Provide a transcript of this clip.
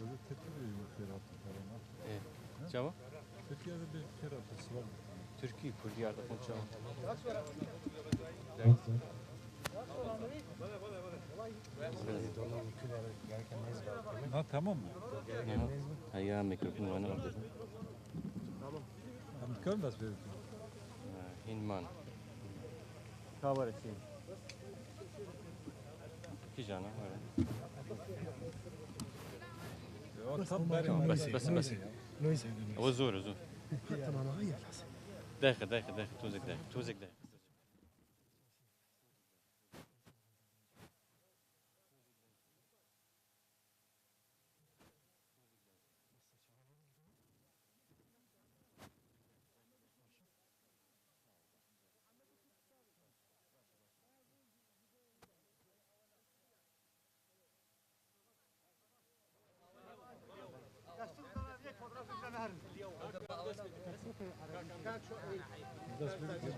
Öyle Türkiye'de yok yeraltı falan. Evet. Çava? Türkiye'de bir yeraltısı var. Türkiye, Kurdi yardım çava. Ha tamam mı? Hayya mikrofon bana orada. Hem kan das verir. Hinman. Kavar etsin. Ki cana var. O tam Tamam bas. نويز هو زور زور. حتى ما نغير الحسن داخل توزك داخل. Das verir.